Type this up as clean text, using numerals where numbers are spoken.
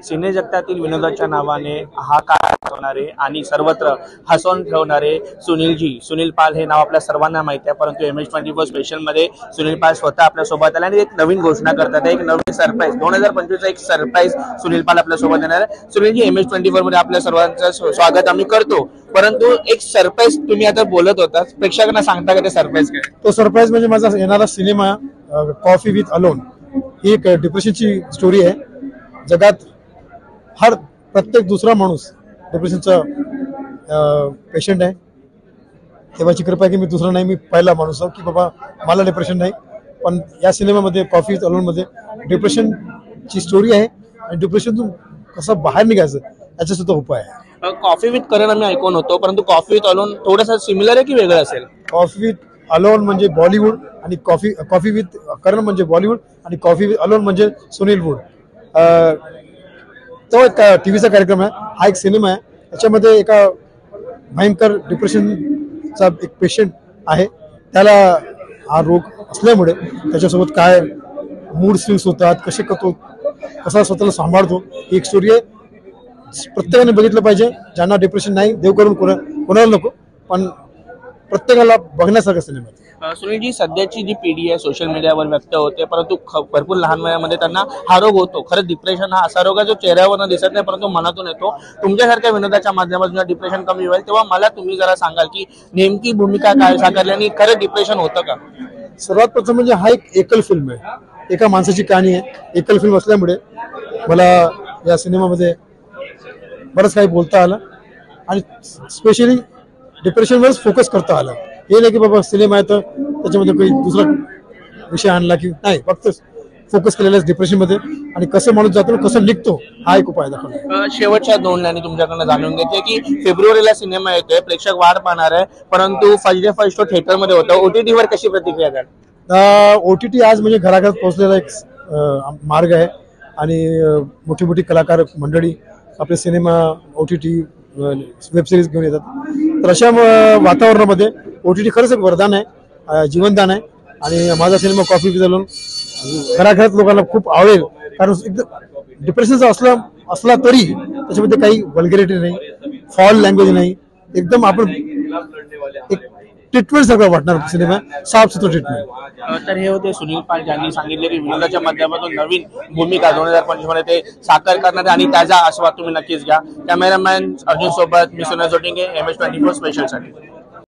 सिने जगतातील विनोदाच्या नावाने हा काळ होणारे आणि सर्वत्र हसवून ठेवणारे सुनील पाल हे नाव आपल्या सर्वांना माहिती आहे। परंतु MH24 स्पेशल मध्ये सुनील पाल स्वतः आपल्या सोबत आले आणि एक नवीन घोषणा करतात, एक नवीन सरप्राईज 2025 चा एक सरप्राईज सुनील पाल आपल्या सोबत येणार आहे। सुनीलजी, MH24 मध्ये आपल्या सर्वांचं स्वागत आम्ही करतो, परंतु एक सरप्राईज तुम्ही आता बोलत होता, प्रेक्षकांना सांगता का ते सरप्राईज काय? तो सरप्राईज म्हणजे माझा येणारा cinema coffee with alone he एक डिप्रेशनची स्टोरी आहे। जगात प्रत्येक दुसरा माणूस डिप्रेशनचा पेशंट आहे। देवाची कृपा आहे की मी दुसरा नाही, मी पहिला माणूस आहे की बाबा मला डिप्रेशन नाही। पण या सिनेमामध्ये कॉफी विथ अलोन मध्ये डिप्रेशनची स्टोरी आहे आणि डिप्रेशनतून कसं बाहेर निघायचं याचा सुद्धा उपाय आहे। कॉफी विथ करण आम्ही ऐकून होतो, परंतु कॉफी विथ अलोन थोडंसं सिमिलर आहे की वेगळं असेल? कॉफी विथ अलोन म्हणजे बॉलिवूड आणि कॉफी विथ करण म्हणजे बॉलिवूड आणि कॉफी विथ अलोन म्हणजे सुनील वूड। तो एक टीव्हीचा कार्यक्रम आहे, हा एक सिनेमा आहे। त्याच्यामध्ये एका भयंकर डिप्रेशनचा एक पेशंट आहे, त्याला हा रोग असल्यामुळे त्याच्यासोबत काय मूड स्विंग्स होतात, कसा स्वतःला सांभाळतो, ही एक स्टोरी आहे। प्रत्येकाने बघितलं पाहिजे, ज्यांना डिप्रेशन नाही, देव करून कोणाला नको, पण प्रत्येकाला बघण्यासारखा सिनेमा आहे। सुनीलजी, सध्याची जी पिढी आहे सोशल मीडियावर व्यक्त होते, परंतु भरपूर लहान वयामध्ये त्यांना हा रोग होतो। खरं डिप्रेशन हा असा रोग आहे जो चेहऱ्यावर दिसत नाही परंतु मनातून येतो। तुमच्यासारख्या विनोदाच्या माध्यमातून डिप्रेशन कमी होईल, तेव्हा मला तुम्ही जरा सांगाल की नेमकी भूमिका काय साकारल्याने खरं डिप्रेशन होतं का? सर्वात प्रथम म्हणजे हा एक एकल फिल्म आहे, एका माणसाची कहाणी आहे। एकल फिल्म असल्यामुळे मला या सिनेमामध्ये बरंच काही बोलता आलं आणि स्पेशली डिप्रेशनवरच फोकस करता आलं। हे नाही की बाबा सिनेमा आहे तर त्याच्यामध्ये काही दुसरा विषय आणला की नाही, फक्त फोकस केलेला डिप्रेशनमध्ये आणि कसं माणूस जातो कसं निघतो हा एक उपाय दाखवला। शेवटच्या 2 लाईनी तुमच्याकडनं जाणून घेते की फेब्रुवारीला सिनेमा येतोय, प्रेक्षक वाट पाहणार आहे, परंतु फर्स्ट थिएटरमध्ये होतं, OTT वर कशी प्रतिक्रिया द्याल? OTT आज म्हणजे घराघरात पोहोचलेला एक मार्ग आहे आणि मोठी मोठी कलाकार मंडळी आपले सिनेमा OTT वेब सिरीज घेऊन येतात। तर अशा वातावरणामध्ये OTT खरंच एक वरदान आहे, जीवनदान आहे आणि माझा सिनेमा कॉफी विथ अलोन घराघरात लोकांना खूप आवडेल, कारण एकदम डिप्रेशनचा असला तरी त्याच्यामध्ये काही वल्गॅरिटी नाही, फॉल लँग्वेज नाही, एकदम आपण एक ट्रीटमेंट सारखा वाटणार सिनेमा, साफ सुथरा ट्रीटमेंट। तर हे होते सुनील पाल ज्यांनी सांगितले की विनोदाच्या माध्यमातून नवीन भूमिका 2025 मध्ये ते साकार करणार आणि त्याचा आस्वाद तुम्ही नक्कीच घ्या। कॅमेरामॅन अर्जुन सोबत मी सुनील जोटिंगे, MH24 स्पेशल साठी।